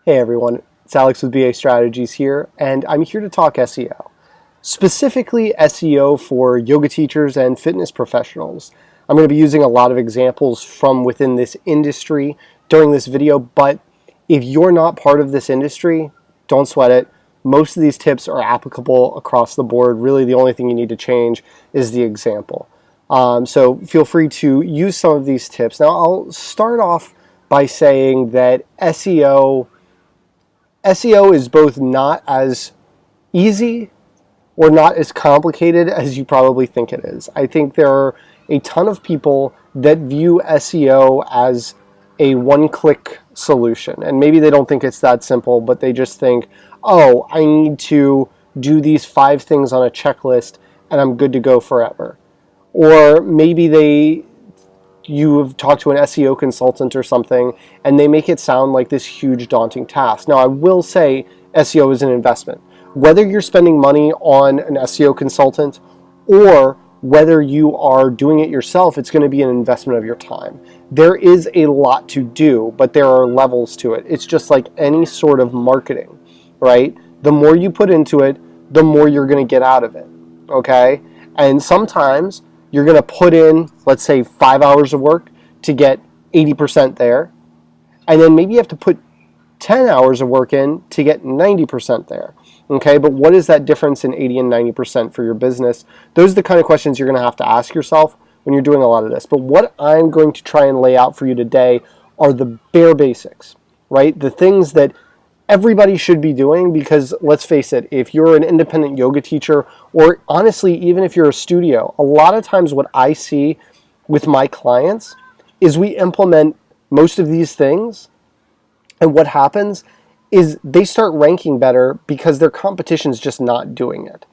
Hey everyone, it's Alex with BA Strategies here, and I'm here to talk SEO. Specifically SEO for yoga teachers and fitness professionals. I'm going to be using a lot of examples from within this industry during this video, but if you're not part of this industry, don't sweat it. Most of these tips are applicable across the board. Really, the only thing you need to change is the example. So feel free to use some of these tips. Now, I'll start off by saying that SEO is both not as easy or not as complicated as you probably think it is. I think there are a ton of people that view SEO as a one-click solution. And maybe they don't think it's that simple, but they just think, oh, I need to do these 5 things on a checklist and I'm good to go forever. Or maybe you have talked to an SEO consultant or something, and they make it sound like this huge daunting task. Now, I will say SEO is an investment. Whether you're spending money on an SEO consultant or whether you are doing it yourself, it's going to be an investment of your time. There is a lot to do, but there are levels to it. It's just like any sort of marketing, right? The more you put into it, the more you're going to get out of it, okay? And sometimes you're going to put in, let's say, 5 hours of work to get 80% there. And then maybe you have to put 10 hours of work in to get 90% there. Okay, but what is that difference in 80 and 90% for your business? Those are the kind of questions you're going to have to ask yourself when you're doing a lot of this. But what I'm going to try and lay out for you today are the bare basics, right? The things that everybody should be doing, because let's face it, if you're an independent yoga teacher, or honestly, even if you're a studio, a lot of times what I see with my clients is we implement most of these things, and what happens is they start ranking better because their competition's just not doing it.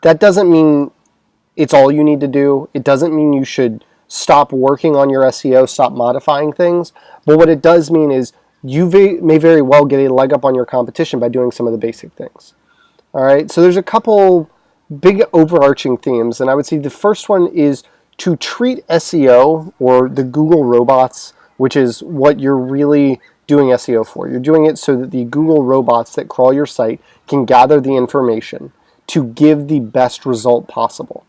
That doesn't mean it's all you need to do. It doesn't mean you should stop working on your SEO, stop modifying things, but what it does mean is you may very well get a leg up on your competition by doing some of the basic things. All right, so there's a couple big overarching themes, and I would say the first one is to treat SEO, or the Google robots, which is what you're really doing SEO for. You're doing it so that the Google robots that crawl your site can gather the information to give the best result possible.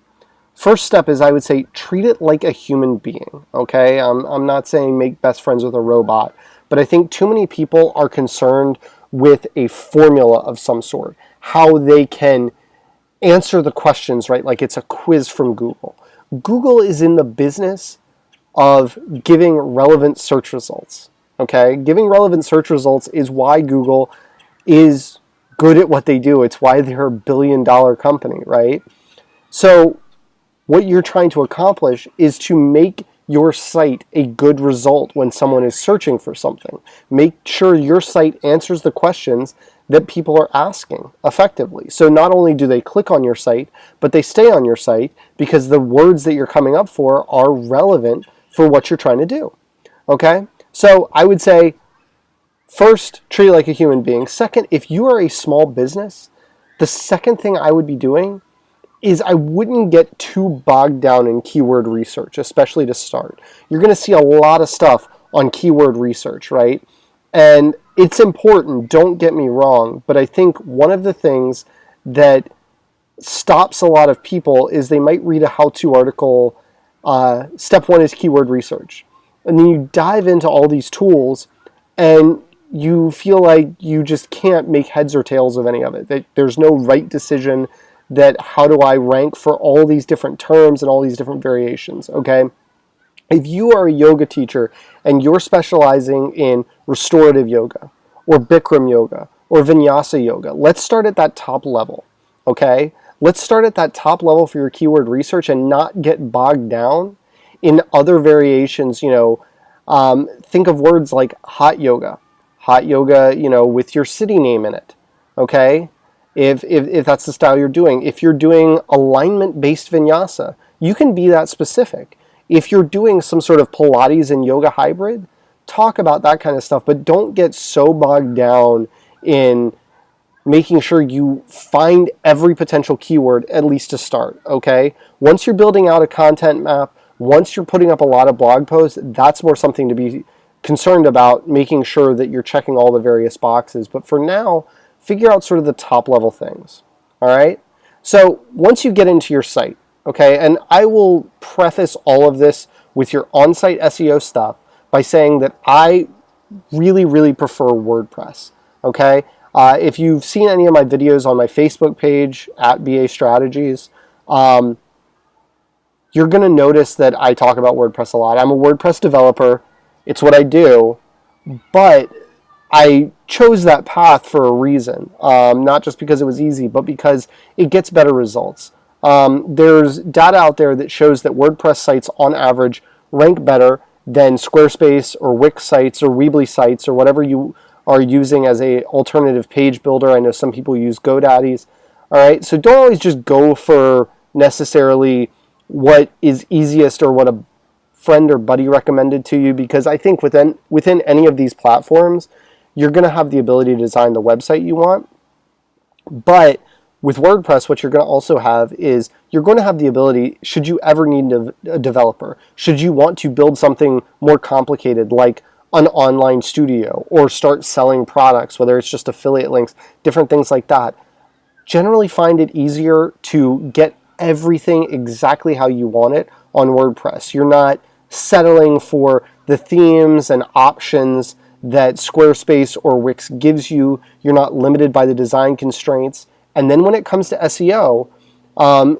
First step is, I would say, treat it like a human being, okay? I'm not saying make best friends with a robot, but I think too many people are concerned with a formula of some sort, how they can answer the questions, right? Like it's a quiz from Google. Google is in the business of giving relevant search results, okay? Giving relevant search results is why Google is good at what they do. It's why they're a billion-dollar company, right? So what you're trying to accomplish is to make your site a good result when someone is searching for something. Make sure your site answers the questions that people are asking effectively. So not only do they click on your site, but they stay on your site because the words that you're coming up for are relevant for what you're trying to do. Okay? So I would say, first, treat it like a human being. Second, if you are a small business, the second thing I would be doing is I wouldn't get too bogged down in keyword research, especially to start. You're going to see a lot of stuff on keyword research, right? And it's important, don't get me wrong, but I think one of the things that stops a lot of people is they might read a how-to article. Step 1 is keyword research. And then you dive into all these tools and you feel like you just can't make heads or tails of any of it. That there's no right decision, that how do I rank for all these different terms and all these different variations, okay? If you are a yoga teacher and you're specializing in restorative yoga or Bikram yoga or Vinyasa yoga, let's start at that top level, okay? Let's start at that top level for your keyword research and not get bogged down in other variations. Think of words like hot yoga, with your city name in it, okay? If that's the style you're doing. If you're doing alignment-based vinyasa, you can be that specific. If you're doing some sort of Pilates and yoga hybrid, talk about that kind of stuff, but don't get so bogged down in making sure you find every potential keyword, at least to start, okay? Once you're building out a content map, once you're putting up a lot of blog posts, that's more something to be concerned about making sure that you're checking all the various boxes. But for now, figure out sort of the top level things. All right. So once you get into your site, okay, and I will preface all of this with your on-site SEO stuff by saying that I really, really prefer WordPress. Okay. If you've seen any of my videos on my Facebook page at BA Strategies, you're going to notice that I talk about WordPress a lot. I'm a WordPress developer. It's what I do, but I chose that path for a reason, not just because it was easy, but because it gets better results. There's data out there that shows that WordPress sites on average rank better than Squarespace or Wix sites or Weebly sites or whatever you are using as a alternative page builder. I know some people use GoDaddy's. All right, so don't always just go for necessarily what is easiest or what a friend or buddy recommended to you, because I think within any of these platforms, you're going to have the ability to design the website you want. But with WordPress, what you're going to also have is you're going to have the ability, should you ever need a developer, should you want to build something more complicated like an online studio or start selling products, whether it's just affiliate links, different things like that, generally find it easier to get everything exactly how you want it on WordPress. You're not settling for the themes and options that Squarespace or Wix gives you. You're not limited by the design constraints. And then when it comes to SEO,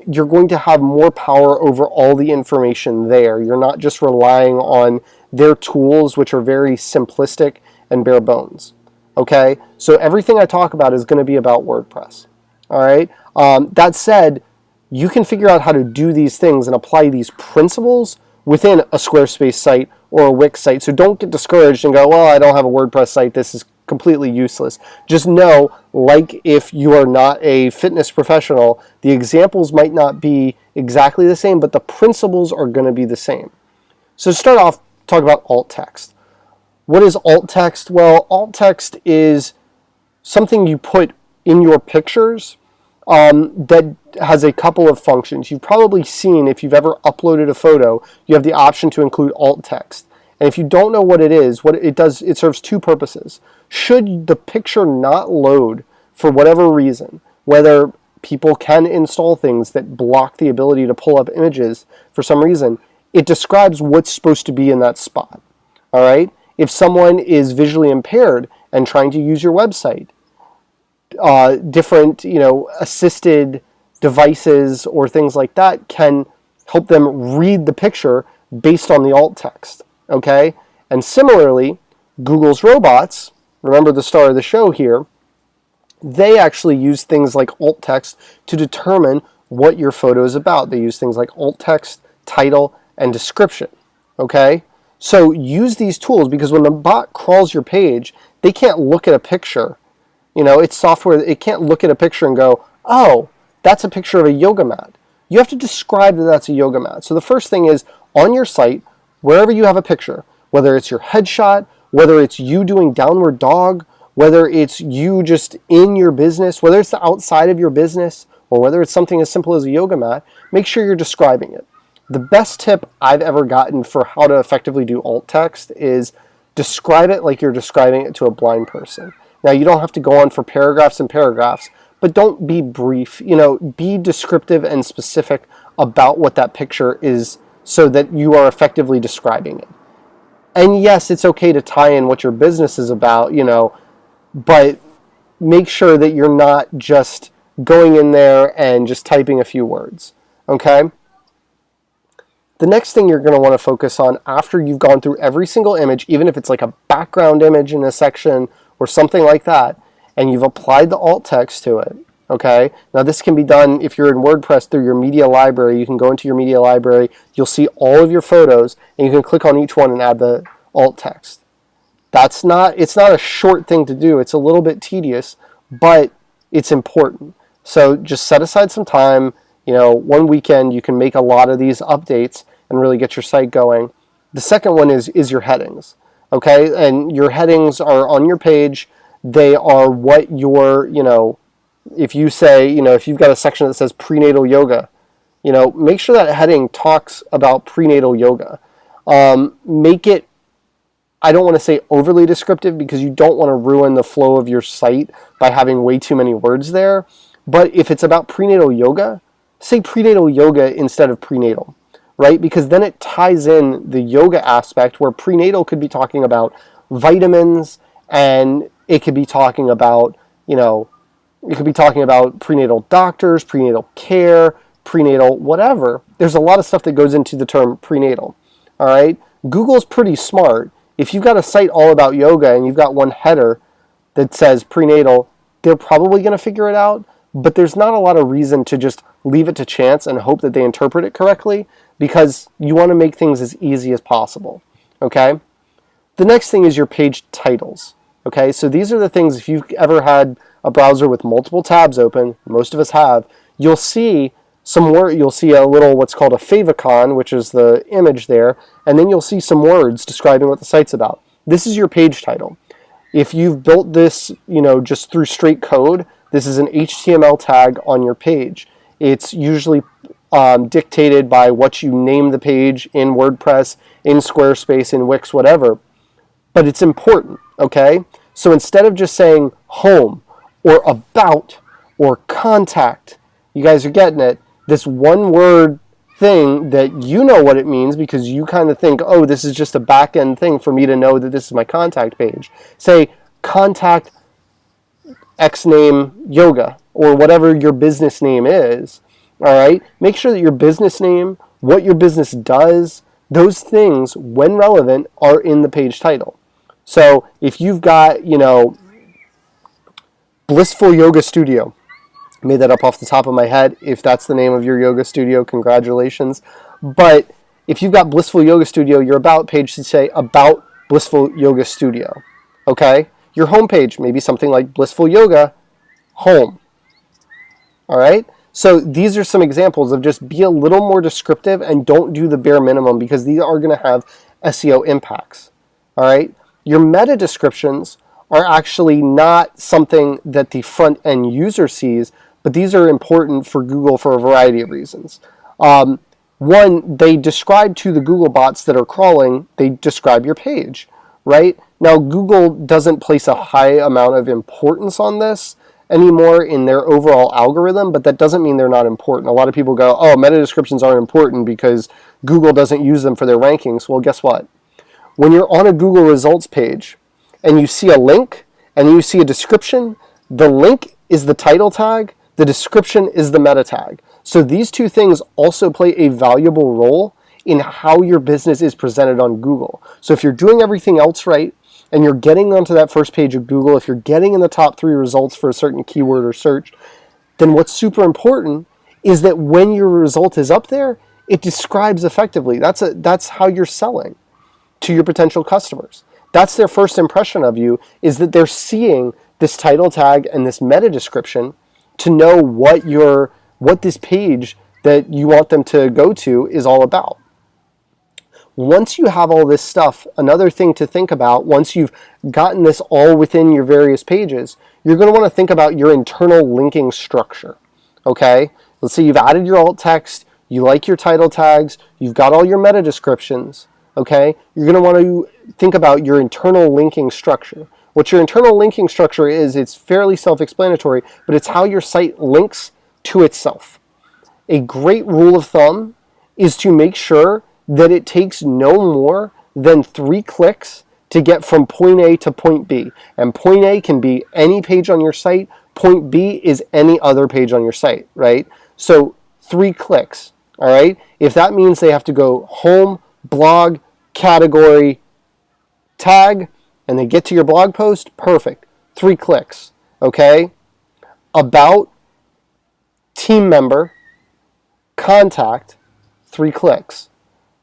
you're going to have more power over all the information there. You're not just relying on their tools, which are very simplistic and bare bones. Okay? So everything I talk about is going to be about WordPress. All right? That said, you can figure out how to do these things and apply these principles within a Squarespace site or a Wix site. So don't get discouraged and go, well, I don't have a WordPress site, this is completely useless. Just know, like if you are not a fitness professional, the examples might not be exactly the same, but the principles are going to be the same. So to start off, talk about alt text. What is alt text? Well, alt text is something you put in your pictures that has a couple of functions. You've probably seen, if you've ever uploaded a photo, you have the option to include alt text. And if you don't know what it is, what it does, it serves two purposes. Should the picture not load for whatever reason, whether people can install things that block the ability to pull up images for some reason, it describes what's supposed to be in that spot. All right? If someone is visually impaired and trying to use your website, different, assisted devices or things like that can help them read the picture based on the alt text. Okay? And similarly, Google's robots, remember the star of the show here, they actually use things like alt text to determine what your photo is about. They use things like alt text, title, and description. Okay? So use these tools, because when the bot crawls your page, they can't look at a picture. It's software. It can't look at a picture and go, oh, that's a picture of a yoga mat. You have to describe that that's a yoga mat. So the first thing is, on your site, wherever you have a picture, whether it's your headshot, whether it's you doing downward dog, whether it's you just in your business, whether it's the outside of your business, or whether it's something as simple as a yoga mat, make sure you're describing it. The best tip I've ever gotten for how to effectively do alt text is describe it like you're describing it to a blind person. Now, you don't have to go on for paragraphs and paragraphs, but don't be brief. Be descriptive and specific about what that picture is so that you are effectively describing it. And yes, it's okay to tie in what your business is about, but make sure that you're not just going in there and just typing a few words, okay? The next thing you're going to want to focus on after you've gone through every single image, even if it's like a background image in a section or something like that, and you've applied the alt text to it, okay? Now this can be done if you're in WordPress through your media library. You can go into your media library, you'll see all of your photos, and you can click on each one and add the alt text. It's not a short thing to do. It's a little bit tedious, but it's important. So just set aside some time, one weekend, you can make a lot of these updates and really get your site going. The second one is your headings. Okay, and your headings are on your page. They are what your, if you say, if you've got a section that says prenatal yoga, make sure that heading talks about prenatal yoga. Make it I don't want to say overly descriptive because you don't want to ruin the flow of your site by having way too many words there. But if it's about prenatal yoga, say prenatal yoga instead of prenatal, right? Because then it ties in the yoga aspect where prenatal could be talking about vitamins, and it could be talking about, it could be talking about prenatal doctors, prenatal care, prenatal whatever. There's a lot of stuff that goes into the term prenatal, all right? Google's pretty smart. If you've got a site all about yoga and you've got one header that says prenatal, they're probably going to figure it out, but there's not a lot of reason to just leave it to chance and hope that they interpret it correctly, because you want to make things as easy as possible, okay? The next thing is your page titles, okay? So these are the things, if you've ever had a browser with multiple tabs open, most of us have, you'll see you'll see a little what's called a favicon, which is the image there, and then you'll see some words describing what the site's about. This is your page title. If you've built this, just through straight code, this is an HTML tag on your page. It's usually dictated by what you name the page in WordPress, in Squarespace, in Wix, whatever. But it's important, okay? So instead of just saying home or about or contact, you guys are getting it, this one word thing that you know what it means because you kind of think, oh, this is just a back end thing for me to know that this is my contact page. Say contact X name yoga or whatever your business name is, all right? Make sure that your business name, what your business does, those things, when relevant, are in the page title. So if you've got, Blissful Yoga Studio, I made that up off the top of my head. If that's the name of your yoga studio, congratulations. But if you've got Blissful Yoga Studio, your about page should say About Blissful Yoga Studio, okay? Your home page, maybe something like Blissful Yoga Home, all right? So these are some examples of just be a little more descriptive and don't do the bare minimum, because these are going to have SEO impacts, all right? Your meta descriptions are actually not something that the front end user sees, but these are important for Google for a variety of reasons. One, they describe to the Google bots that are crawling, they describe your page, right? Now, Google doesn't place a high amount of importance on this anymore in their overall algorithm, but that doesn't mean they're not important. A lot of people go, oh, meta descriptions aren't important because Google doesn't use them for their rankings. Well, guess what? When you're on a Google results page and you see a link and you see a description, the link is the title tag, the description is the meta tag. So these two things also play a valuable role in how your business is presented on Google. So if you're doing everything else right and you're getting onto that first page of Google, if you're getting in the top 3 results for a certain keyword or search, then what's super important is that when your result is up there, it describes effectively. That's how you're selling to your potential customers. That's their first impression of you, is that they're seeing this title tag and this meta description to know what this page that you want them to go to is all about. Once you have all this stuff, another thing to think about, once you've gotten this all within your various pages, you're going to want to think about your internal linking structure, okay? Let's say you've added your alt text, you like your title tags, you've got all your meta descriptions, okay? You're going to want to think about your internal linking structure. What your internal linking structure is, it's fairly self-explanatory, but it's how your site links to itself. A great rule of thumb is to make sure that it takes no more than 3 clicks to get from point A to point B. And point A can be any page on your site. Point B is any other page on your site, right? So 3 clicks, all right? If that means they have to go home, blog, category, tag, and they get to your blog post, perfect. 3 clicks, okay? About, team member, contact, 3 clicks,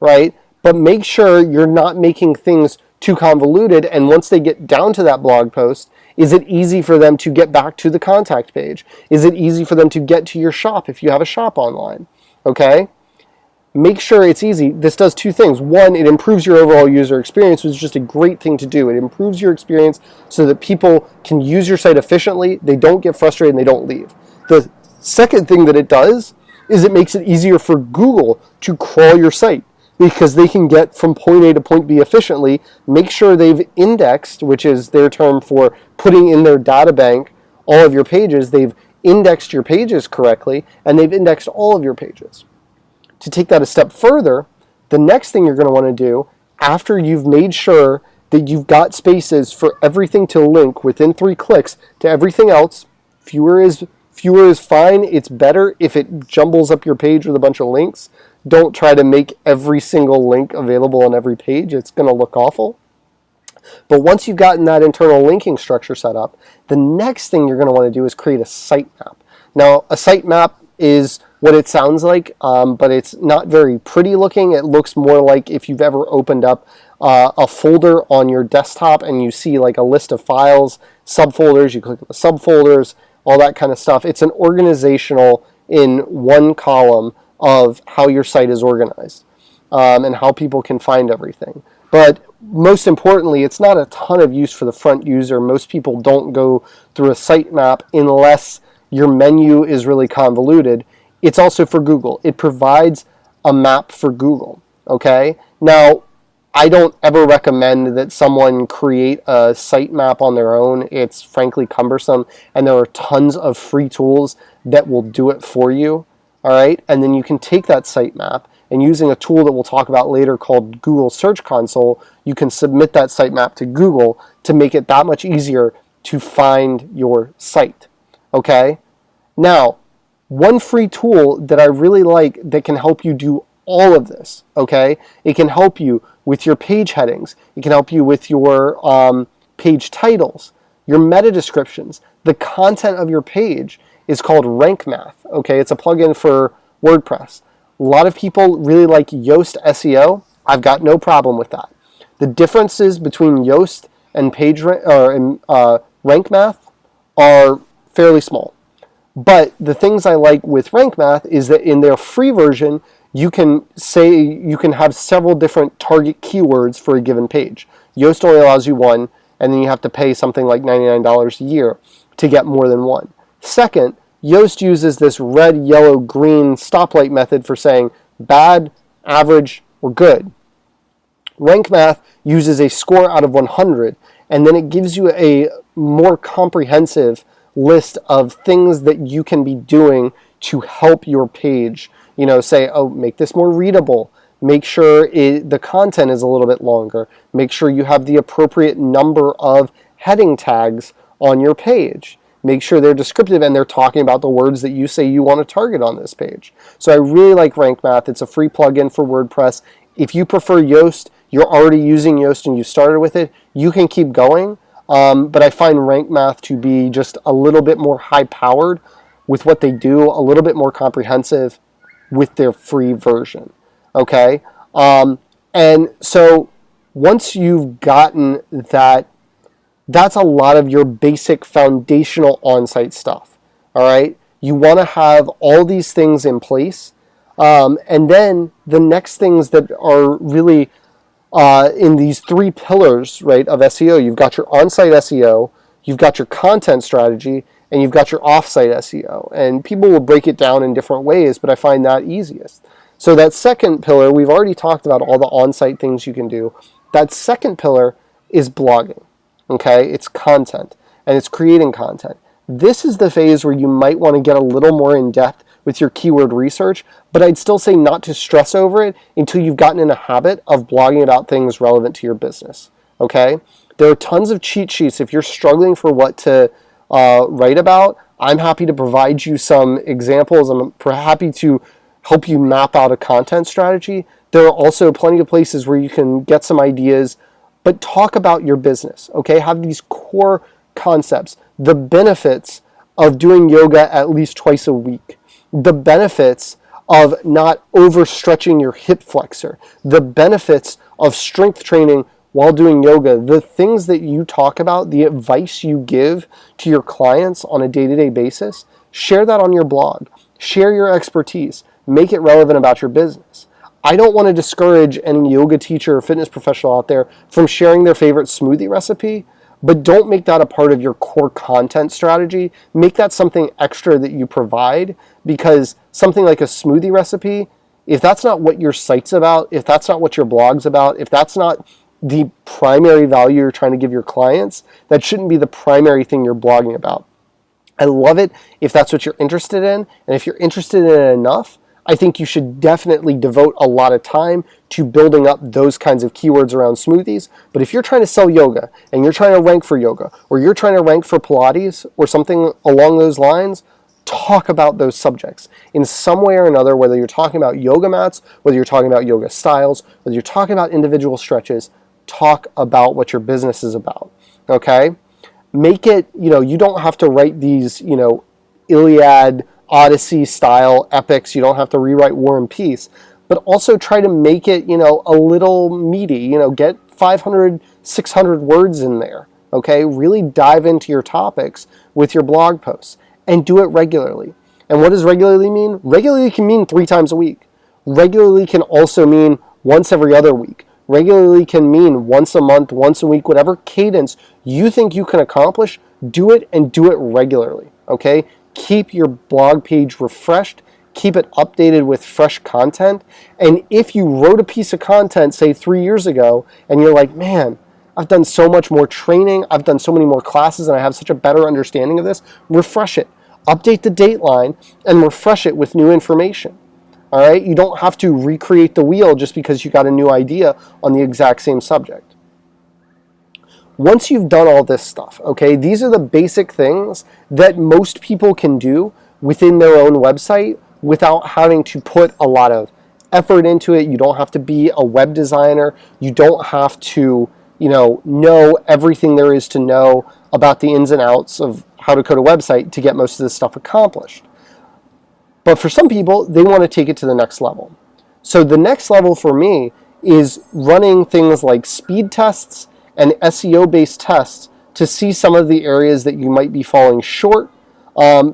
right? But make sure you're not making things too convoluted, and once they get down to that blog post, is it easy for them to get back to the contact page? Is it easy for them to get to your shop if you have a shop online, okay? Make sure it's easy. This does 2 things. One, it improves your overall user experience, which is just a great thing to do. It improves your experience so that people can use your site efficiently, they don't get frustrated, and they don't leave. The second thing that it does is it makes it easier for Google to crawl your site. because they can get from point A to point B efficiently, make sure they've indexed, which is their term for putting in their data bank all of your pages, they've indexed your pages correctly, and they've indexed all of your pages. To take that a step further, the next thing you're going to want to do, after you've made sure that you've got spaces for everything to link within 3 clicks to everything else, fewer is fine. It's better if it jumbles up your page with a bunch of links. Don't try to make every single link available on every page. It's going to look awful. But once you've gotten that internal linking structure set up, the next thing you're going to want to do is create a sitemap. Now, a sitemap is what it sounds like, but it's not very pretty looking. It looks more like if you've ever opened up a folder on your desktop and you see like a list of files, subfolders, you click on the subfolders, all that kind of stuff. It's an organizational in one column of how your site is organized and how people can find everything. But most importantly, it's not a ton of use for the front user. Most people don't go through a sitemap unless your menu is really convoluted. It's also for Google. It provides a map for Google, okay? Now, I don't ever recommend that someone create a sitemap on their own. It's frankly cumbersome, and there are tons of free tools that will do it for you, all right? And then you can take that sitemap, and using a tool that we'll talk about later called Google Search Console, you can submit that sitemap to Google to make it that much easier to find your site, okay? Now, one free tool that I really like that can help you do all of this, okay? It can help you with your page headings. It can help you with your page titles, your meta descriptions. The content of your page is called Rank Math, okay? It's a plugin for WordPress. A lot of people really like Yoast SEO. I've got no problem with that. The differences between Yoast and Rank Math are fairly small. But the things I like with Rank Math is that in their free version, you can have several different target keywords for a given page. Yoast only allows you one, and then you have to pay something like $99 a year to get more than one. Second, Yoast uses this red, yellow, green stoplight method for saying bad, average, or good. Rank Math uses a score out of 100, and then it gives you a more comprehensive list of things that you can be doing to help your page. You know, say, oh, make this more readable. Make sure the content is a little bit longer. Make sure you have the appropriate number of heading tags on your page. Make sure they're descriptive and they're talking about the words that you say you want to target on this page. So I really like Rank Math. It's a free plugin for WordPress. If you prefer Yoast, you're already using Yoast and you started with it, you can keep going. But I find Rank Math to be just a little bit more high-powered with what they do, a little bit more comprehensive with their free version, okay? And so once you've gotten that, that's a lot of your basic foundational on-site stuff, all right? You want to have all these things in place, and then the next things that are really in these 3 pillars, right, of SEO. You've got your on-site SEO, you've got your content strategy, and you've got your off-site SEO. And people will break it down in different ways, but I find that easiest. So that second pillar, we've already talked about all the on-site things you can do. That second pillar is blogging, okay? It's content, and it's creating content. This is the phase where you might want to get a little more in-depth with your keyword research, but I'd still say not to stress over it until you've gotten in a habit of blogging about things relevant to your business, okay? There are tons of cheat sheets. If you're struggling for what to write about, I'm happy to provide you some examples. I'm happy to help you map out a content strategy. There are also plenty of places where you can get some ideas, but talk about your business, okay? Have these core concepts, the benefits of doing yoga at least twice a week, the benefits of not overstretching your hip flexor, the benefits of strength training while doing yoga, the things that you talk about, the advice you give to your clients on a day-to-day basis, share that on your blog. Share your expertise. Make it relevant about your business. I don't want to discourage any yoga teacher or fitness professional out there from sharing their favorite smoothie recipe, but don't make that a part of your core content strategy. Make that something extra that you provide, because something like a smoothie recipe if that's not what your site's about, if that's not what your blog's about, if that's not the primary value you're trying to give your clients, that shouldn't be the primary thing you're blogging about. I love it if that's what you're interested in, and if you're interested in it enough, I think you should definitely devote a lot of time to building up those kinds of keywords around smoothies. But if you're trying to sell yoga, and you're trying to rank for yoga, or you're trying to rank for Pilates, or something along those lines, talk about those subjects in some way or another, whether you're talking about yoga mats, whether you're talking about yoga styles, whether you're talking about individual stretches, talk about what your business is about, okay? Make it, you don't have to write these, Iliad, Odyssey style epics. You don't have to rewrite War and Peace, but also try to make it, a little meaty, get 500, 600 words in there, okay? Really dive into your topics with your blog posts and do it regularly. And what does regularly mean? Regularly can mean 3 times a week. Regularly can also mean once every other week. Regularly can mean once a month, once a week, whatever cadence you think you can accomplish, do it and do it regularly, okay? Keep your blog page refreshed, keep it updated with fresh content, and if you wrote a piece of content, say 3 years ago, and you're like, man, I've done so much more training, I've done so many more classes, and I have such a better understanding of this, refresh it. Update the dateline and refresh it with new information. All right, you don't have to recreate the wheel just because you got a new idea on the exact same subject. Once you've done all this stuff, okay, these are the basic things that most people can do within their own website without having to put a lot of effort into it. You don't have to be a web designer. You don't have to, know everything there is to know about the ins and outs of how to code a website to get most of this stuff accomplished. But for some people, they want to take it to the next level. So the next level for me is running things like speed tests and SEO-based tests to see some of the areas that you might be falling short,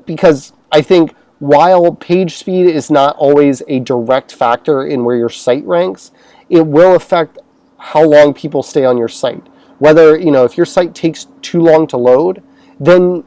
because I think while page speed is not always a direct factor in where your site ranks, it will affect how long people stay on your site. Whether, if your site takes too long to load, then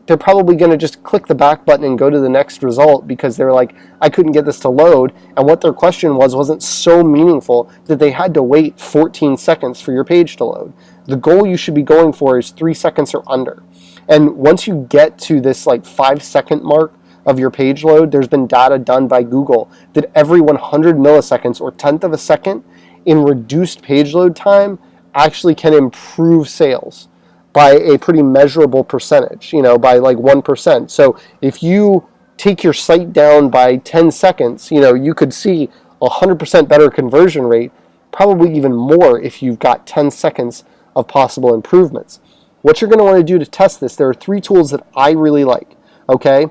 they're probably going to just click the back button and go to the next result because they're like, I couldn't get this to load. And what their question wasn't so meaningful that they had to wait 14 seconds for your page to load. The goal you should be going for is 3 seconds or under. And once you get to this 5-second mark of your page load, there's been data done by Google that every 100 milliseconds or 1/10 of a second in reduced page load time actually can improve sales by a pretty measurable percentage, by 1%. So if you take your site down by 10 seconds, you could see 100% better conversion rate, probably even more if you've got 10 seconds of possible improvements. What you're going to want to do to test this, there are 3 tools that I really like, okay?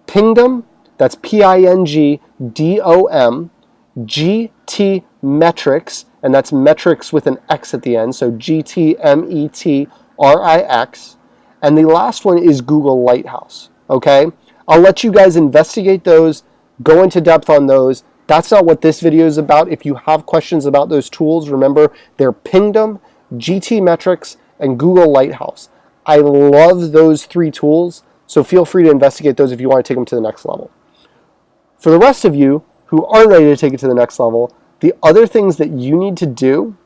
Pingdom, that's Pingdom, GT Metrics, and that's metrics with an X at the end, so GTMETRIX, and the last one is Google Lighthouse, okay? I'll let you guys investigate those, go into depth on those. That's not what this video is about. If you have questions about those tools, remember they're Pingdom, GT Metrics, and Google Lighthouse. I love those 3 tools, so feel free to investigate those if you want to take them to the next level. For the rest of you who aren't ready to take it to the next level, the other things that you need to do,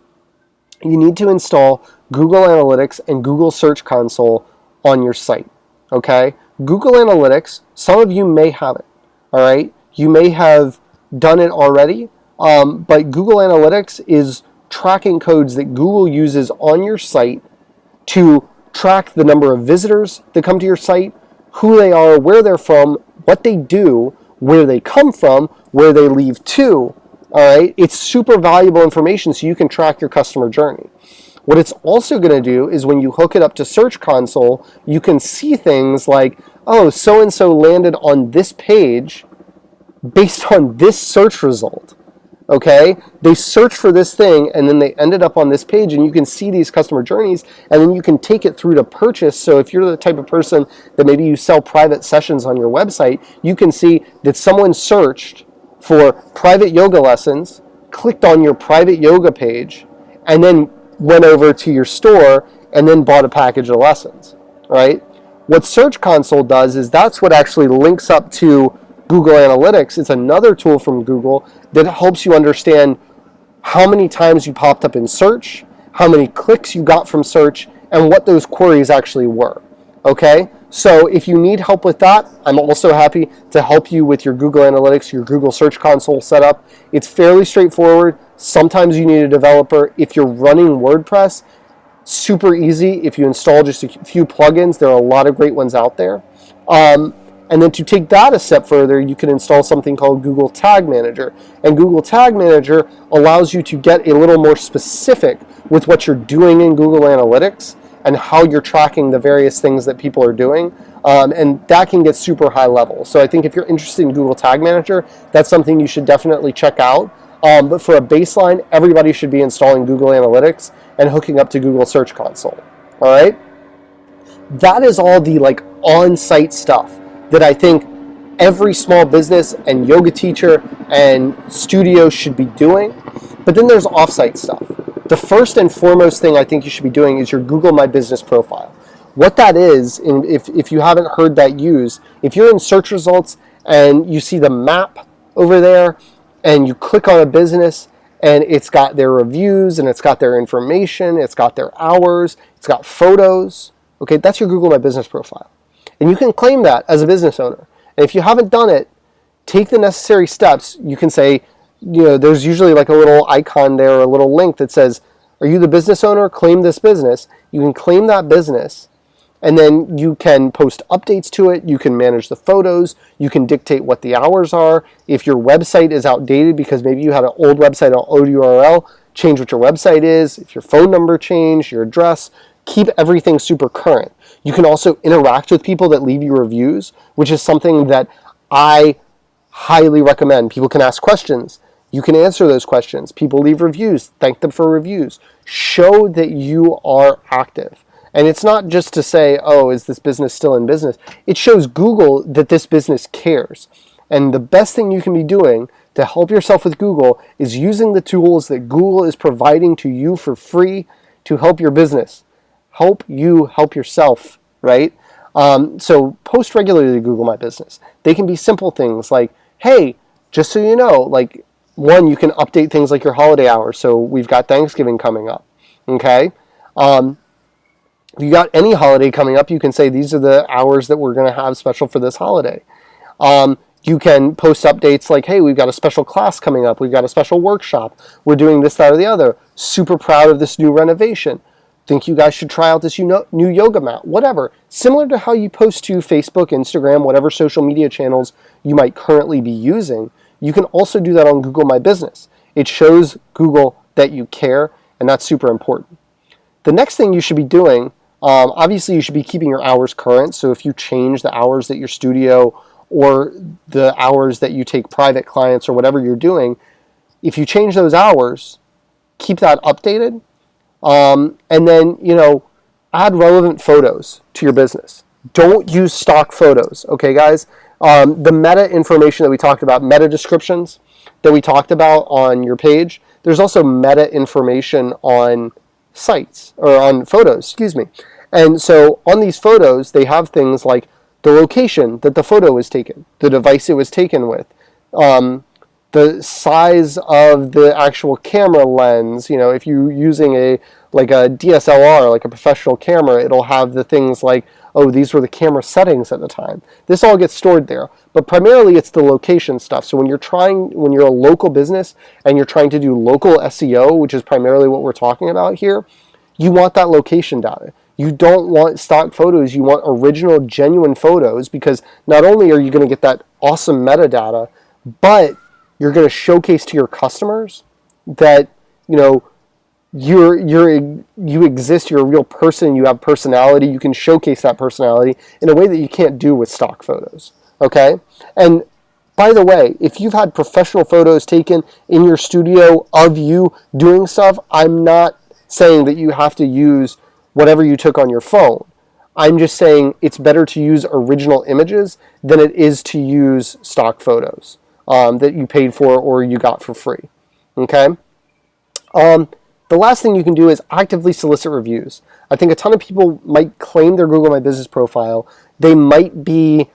you need to install Google Analytics and Google Search Console on your site, okay? Google Analytics, some of you may have it, all right? You may have done it already, but Google Analytics is tracking codes that Google uses on your site to track the number of visitors that come to your site, who they are, where they're from, what they do, where they come from, where they leave to, all right? It's super valuable information so you can track your customer journey. What it's also going to do is when you hook it up to Search Console, you can see things like, oh, so-and-so landed on this page based on this search result, okay? They searched for this thing and then they ended up on this page, and you can see these customer journeys, and then you can take it through to purchase. So if you're the type of person that maybe you sell private sessions on your website, you can see that someone searched for private yoga lessons, clicked on your private yoga page, and then went over to your store and then bought a package of lessons, right? What Search Console does is that's what actually links up to Google Analytics, it's another tool from Google that helps you understand how many times you popped up in search, how many clicks you got from search, and what those queries actually were. Okay? So if you need help with that, I'm also happy to help you with your Google Analytics, your Google Search Console setup. It's fairly straightforward. Sometimes you need a developer. If you're running WordPress, super easy. If you install just a few plugins, there are a lot of great ones out there. And then to take that a step further, you can install something called Google Tag Manager. And Google Tag Manager allows you to get a little more specific with what you're doing in Google Analytics and how you're tracking the various things that people are doing. And that can get super high level. So I think if you're interested in Google Tag Manager, that's something you should definitely check out. But for a baseline, everybody should be installing Google Analytics and hooking up to Google Search Console. All right? That is all the on-site stuff that I think every small business and yoga teacher and studio should be doing. But then there's off-site stuff. The first and foremost thing I think you should be doing is your Google My Business profile. What that is, if you haven't heard that used, if you're in search results and you see the map over there and you click on a business and it's got their reviews and it's got their information, it's got their hours, it's got photos, okay, that's your Google My Business profile. And you can claim that as a business owner. And if you haven't done it, take the necessary steps. You can say, there's usually a little icon there, a little link that says, are you the business owner? Claim this business. You can claim that business, and then you can post updates to it. You can manage the photos. You can dictate what the hours are. If your website is outdated because maybe you had an old website on old URL, change what your website is. If your phone number changed, your address, keep everything super current. You can also interact with people that leave you reviews, which is something that I highly recommend. People can ask questions. You can answer those questions. People leave reviews. Thank them for reviews. Show that you are active. And it's not just to say, oh, is this business still in business? It shows Google that this business cares. And the best thing you can be doing to help yourself with Google is using the tools that Google is providing to you for free to help your business. Help you help yourself, right? So post regularly to Google My Business. They can be simple things like, hey, just so you know, one, you can update things like your holiday hours. So we've got Thanksgiving coming up, okay? If you got any holiday coming up, you can say these are the hours that we're going to have special for this holiday. You can post updates like, hey, we've got a special class coming up. We've got a special workshop. We're doing this, that, or the other. Super proud of this new renovation. Think you guys should try out this new yoga mat, whatever. Similar to how you post to Facebook, Instagram, whatever social media channels you might currently be using, you can also do that on Google My Business. It shows Google that you care, and that's super important. The next thing you should be doing, obviously you should be keeping your hours current. So if you change the hours that your studio or the hours that you take private clients or whatever you're doing, if you change those hours, keep that updated. And then, add relevant photos to your business. Don't use stock photos, okay, guys? The meta information that we talked about, meta descriptions that we talked about on your page, there's also meta information on sites, or on photos, excuse me. And so on these photos, they have things like the location that the photo was taken, the device it was taken with, the size of the actual camera lens. If you're using a DSLR, like a professional camera, it'll have the things like, oh, these were the camera settings at the time. This all gets stored there. But primarily it's the location stuff. So when you're a local business and you're trying to do local SEO, which is primarily what we're talking about here, you want that location data. You don't want stock photos. You want original, genuine photos, because not only are you going to get that awesome metadata, but you're going to showcase to your customers that, you exist, you're a real person, you have personality, you can showcase that personality in a way that you can't do with stock photos, okay? And by the way, if you've had professional photos taken in your studio of you doing stuff, I'm not saying that you have to use whatever you took on your phone. I'm just saying it's better to use original images than it is to use stock photos that you paid for or you got for free, okay? The last thing you can do is actively solicit reviews. I think a ton of people might claim their Google My Business profile. They might be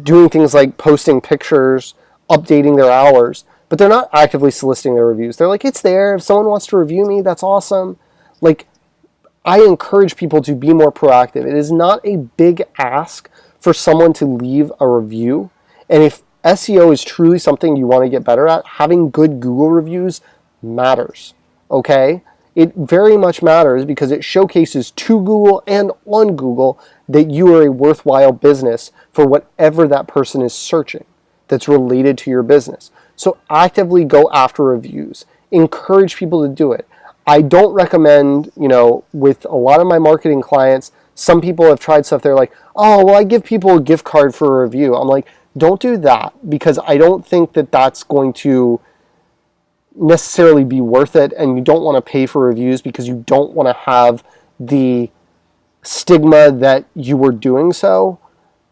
doing things like posting pictures, updating their hours, but they're not actively soliciting their reviews. They're like, it's there. If someone wants to review me, that's awesome. Like, I encourage people to be more proactive. It is not a big ask for someone to leave a review. And if SEO is truly something you want to get better at, having good Google reviews matters. Okay? It very much matters because it showcases to Google and on Google that you are a worthwhile business for whatever that person is searching that's related to your business. So actively go after reviews. Encourage people to do it. I don't recommend, with a lot of my marketing clients, some people have tried stuff. They're like, oh, well, I give people a gift card for a review. I'm like, don't do that, because I don't think that that's going to necessarily be worth it, and you don't want to pay for reviews because you don't want to have the stigma that you were doing so.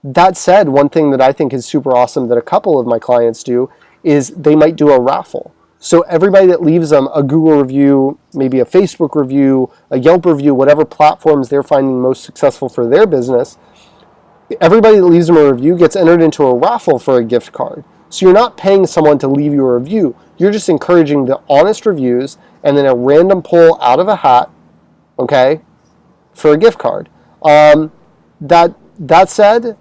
That said, one thing that I think is super awesome that a couple of my clients do is they might do a raffle. So everybody that leaves them a Google review, maybe a Facebook review, a Yelp review, whatever platforms they're finding most successful for their business, everybody that leaves them a review gets entered into a raffle for a gift card. So you're not paying someone to leave you a review. You're just encouraging the honest reviews and then a random pull out of a hat, okay, for a gift card. That said,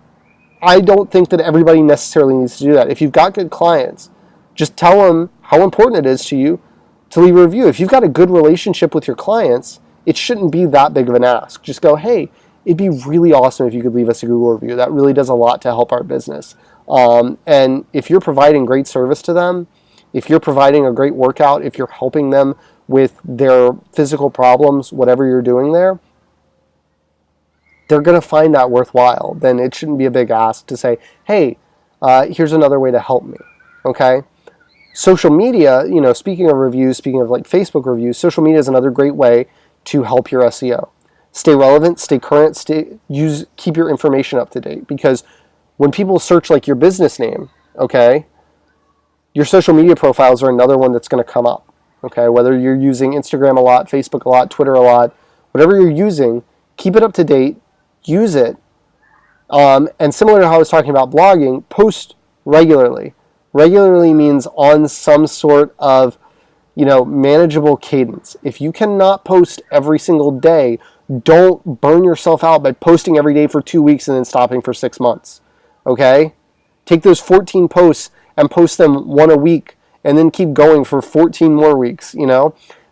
I don't think that everybody necessarily needs to do that. If you've got good clients, just tell them how important it is to you to leave a review. If you've got a good relationship with your clients, it shouldn't be that big of an ask. Just go, hey, it'd be really awesome if you could leave us a Google review. That really does a lot to help our business. And if you're providing great service to them, if you're providing a great workout, if you're helping them with their physical problems, whatever you're doing there, they're going to find that worthwhile. Then it shouldn't be a big ask to say, hey, here's another way to help me, okay? Social media, speaking of reviews, speaking of like Facebook reviews, social media is another great way to help your SEO. Stay relevant, stay current, keep your information up to date, because when people search like your business name, okay, your social media profiles are another one that's going to come up, okay? Whether you're using Instagram a lot, Facebook a lot, Twitter a lot, whatever you're using, keep it up to date, use it, and similar to how I was talking about blogging, post regularly. Regularly means on some sort of, manageable cadence. If you cannot post every single day, don't burn yourself out by posting every day for 2 weeks and then stopping for 6 months, okay? Take those 14 posts and post them one a week and then keep going for 14 more weeks,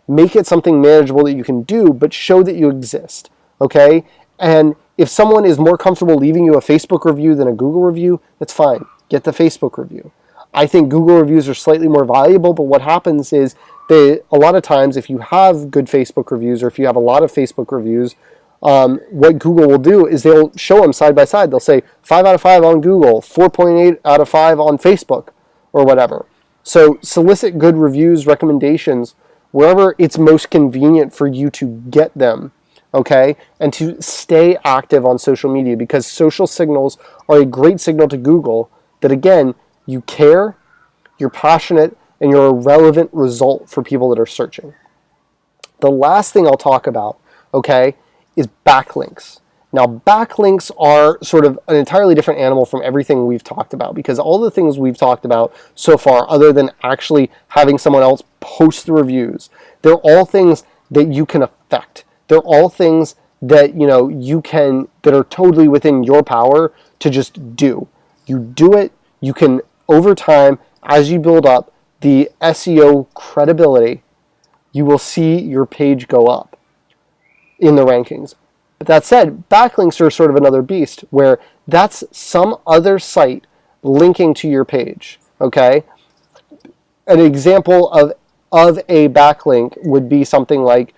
Make it something manageable that you can do, but show that you exist, okay? And if someone is more comfortable leaving you a Facebook review than a Google review, that's fine. Get the Facebook review. I think Google reviews are slightly more valuable, but what happens is a lot of times if you have good Facebook reviews or if you have a lot of Facebook reviews, what Google will do is they'll show them side by side. They'll say 5 out of 5 on Google, 4.8 out of 5 on Facebook or whatever. So solicit good reviews, recommendations, wherever it's most convenient for you to get them, okay? And to stay active on social media, because social signals are a great signal to Google that, again, you care, you're passionate, and you're a relevant result for people that are searching. The last thing I'll talk about, okay, is backlinks. Now, backlinks are sort of an entirely different animal from everything we've talked about, because all the things we've talked about so far, other than actually having someone else post the reviews, they're all things that you can affect. They're all things that, that are totally within your power to just do. You do it, you can, over time, as you build up the SEO credibility, you will see your page go up in the rankings. But that said, backlinks are sort of another beast, where that's some other site linking to your page, okay? An example of a backlink would be something like,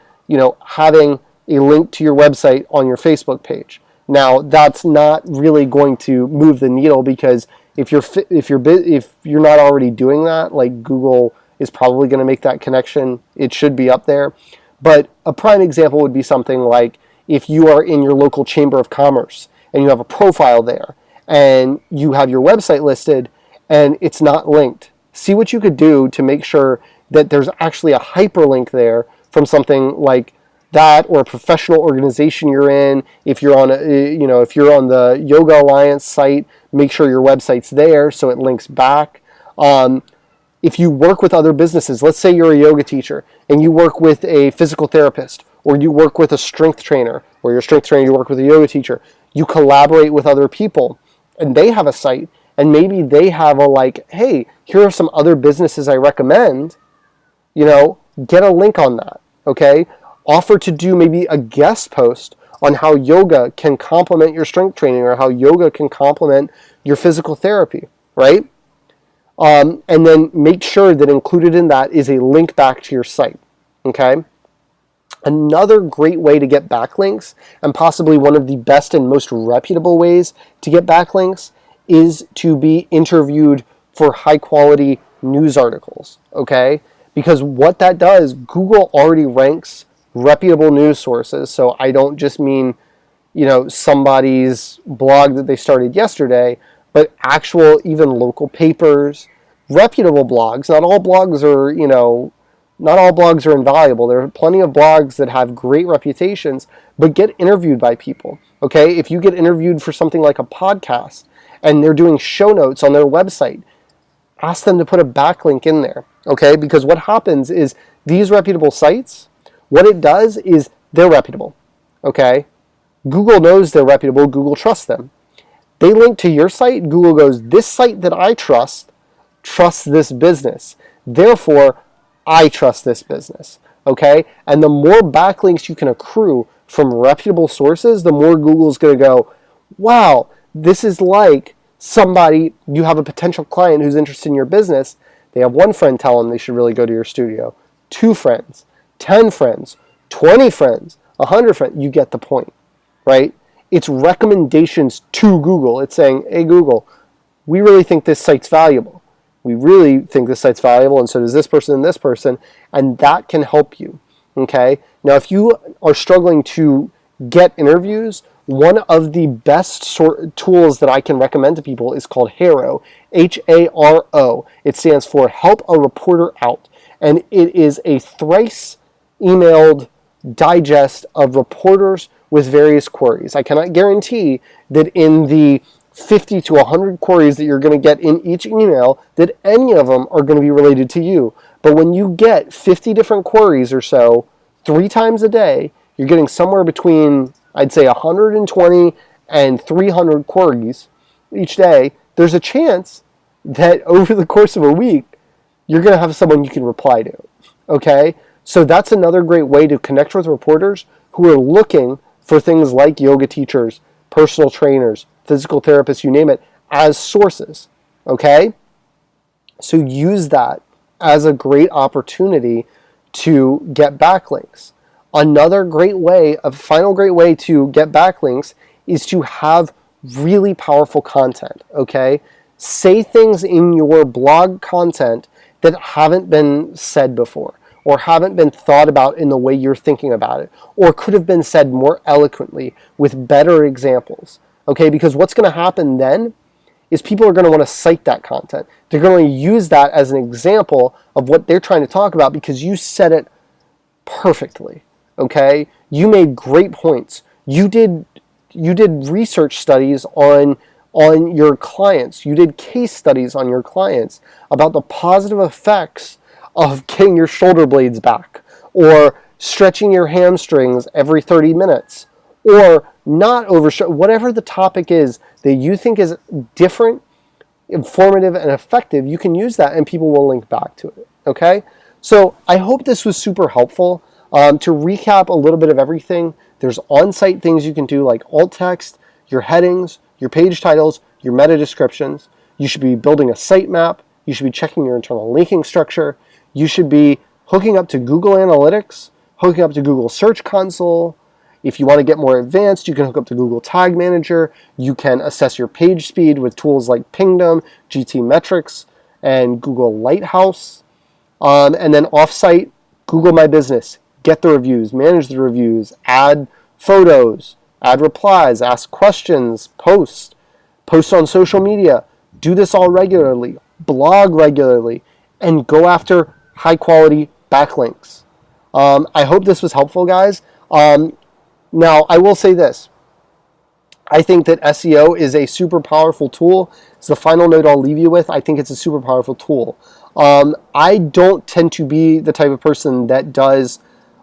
having a link to your website on your Facebook page. Now, that's not really going to move the needle, because if you're not already doing that, like, Google is probably going to make that connection. It should be up there. But a prime example would be something like if you are in your local chamber of commerce and you have a profile there and you have your website listed and it's not linked. See what you could do to make sure that there's actually a hyperlink there from something like that or a professional organization you're in. If you're on if you're on the Yoga Alliance site, make sure your website's there so it links back. If you work with other businesses, let's say you're a yoga teacher and you work with a physical therapist, or you work with a strength trainer, or you're a strength trainer, you work with a yoga teacher, you collaborate with other people and they have a site, and maybe they have a hey, here are some other businesses I recommend, get a link on that, okay? Offer to do maybe a guest post on how yoga can complement your strength training or how yoga can complement your physical therapy, right? And then make sure that included in that is a link back to your site, okay? Another great way to get backlinks, and possibly one of the best and most reputable ways to get backlinks, is to be interviewed for high quality news articles, okay? Because what that does, Google already ranks reputable news sources. So I don't just mean, somebody's blog that they started yesterday, but actual, even local papers, reputable blogs. Not all blogs are invaluable. There are plenty of blogs that have great reputations, but get interviewed by people, okay? If you get interviewed for something like a podcast and they're doing show notes on their website, ask them to put a backlink in there, okay? Because what happens is these reputable sites, what it does is they're reputable, okay? Google knows they're reputable. Google trusts them. They link to your site. Google goes, this site that I trusts this business. Therefore, I trust this business, okay? And the more backlinks you can accrue from reputable sources, the more Google's going to go, wow, this is like somebody, you have a potential client who's interested in your business. They have one friend tell them they should really go to your studio. 2 friends, 10 friends, 20 friends, 100 friends. You get the point, right? It's recommendations to Google. It's saying, hey, Google, we really think this site's valuable. We really think this site's valuable, and so does this person and this person, and that can help you, okay? Now, if you are struggling to get interviews, one of the best tools that I can recommend to people is called HARO, H-A-R-O. It stands for Help a Reporter Out, and it is a thrice emailed digest of reporters with various queries. I cannot guarantee that in the 50 to 100 queries that you're going to get in each email that any of them are going to be related to you. But when you get 50 different queries or so 3 times a day, you're getting somewhere between, I'd say, 120 and 300 queries each day. There's a chance that over the course of a week, you're going to have someone you can reply to, okay? So that's another great way to connect with reporters who are looking for things like yoga teachers, personal trainers, physical therapists, you name it, as sources, okay? So use that as a great opportunity to get backlinks. Another great way, a final great way to get backlinks is to have really powerful content, okay? Say things in your blog content that haven't been said before, or haven't been thought about in the way you're thinking about it, or could have been said more eloquently with better examples. Okay, because what's going to happen then is people are going to want to cite that content. They're going to use that as an example of what they're trying to talk about because you said it perfectly. Okay, you made great points. You did research studies on your clients. You did case studies on your clients about the positive effects of getting your shoulder blades back, or stretching your hamstrings every 30 minutes, or not whatever the topic is that you think is different, informative, and effective. You can use that and people will link back to it, okay? So I hope this was super helpful. To recap a little bit of everything, there's on-site things you can do like alt text, your headings, your page titles, your meta descriptions. You should be building a sitemap. You should be checking your internal linking structure. You should be hooking up to Google Analytics, hooking up to Google Search Console. If you want to get more advanced, you can hook up to Google Tag Manager. You can assess your page speed with tools like Pingdom, GTmetrix, and Google Lighthouse. And then offsite, Google My Business. Get the reviews, manage the reviews, add photos, add replies, ask questions, post on social media. Do this all regularly, blog regularly, and go after high quality backlinks. I hope this was helpful, guys. Now, I will say this. I think that SEO is a super powerful tool. It's the final note I'll leave you with. I think it's a super powerful tool. I don't tend to be the type of person that does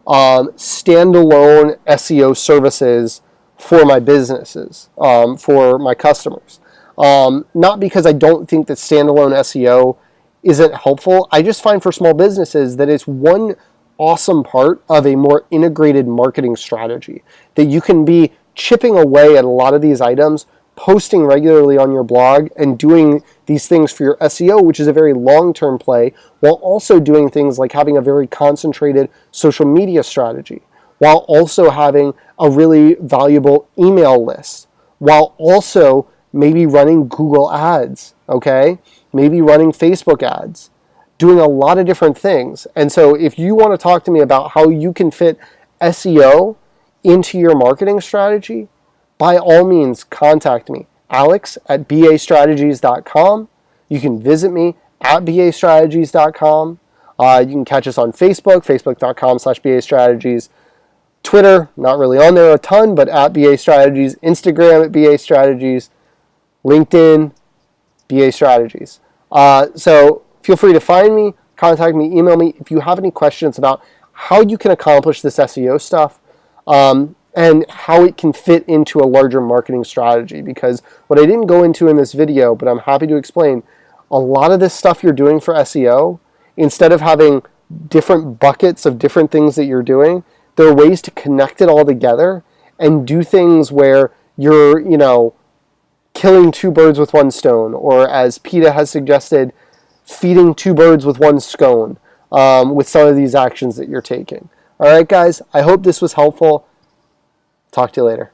standalone SEO services for my businesses, for my customers. Not because I don't think that standalone SEO isn't helpful. I just find for small businesses that it's one awesome part of a more integrated marketing strategy, that you can be chipping away at a lot of these items, posting regularly on your blog, and doing these things for your SEO, which is a very long-term play, while also doing things like having a very concentrated social media strategy, while also having a really valuable email list, while also maybe running Google ads, okay? Maybe running Facebook ads, doing a lot of different things. And so if you want to talk to me about how you can fit SEO into your marketing strategy, by all means, contact me, alex@bastrategies.com. You can visit me at bastrategies.com. You can catch us on Facebook, facebook.com/bastrategies. Twitter, not really on there a ton, but at bastrategies. Instagram at bastrategies. LinkedIn, bastrategies. So feel free to find me, contact me, email me if you have any questions about how you can accomplish this SEO stuff. And how it can fit into a larger marketing strategy. Because what I didn't go into in this video, but I'm happy to explain, a lot of this stuff you're doing for SEO, instead of having different buckets of different things that you're doing, there are ways to connect it all together and do things where you're, killing two birds with one stone, or as PETA has suggested, feeding two birds with one scone with some of these actions that you're taking. All right, guys, I hope this was helpful. Talk to you later.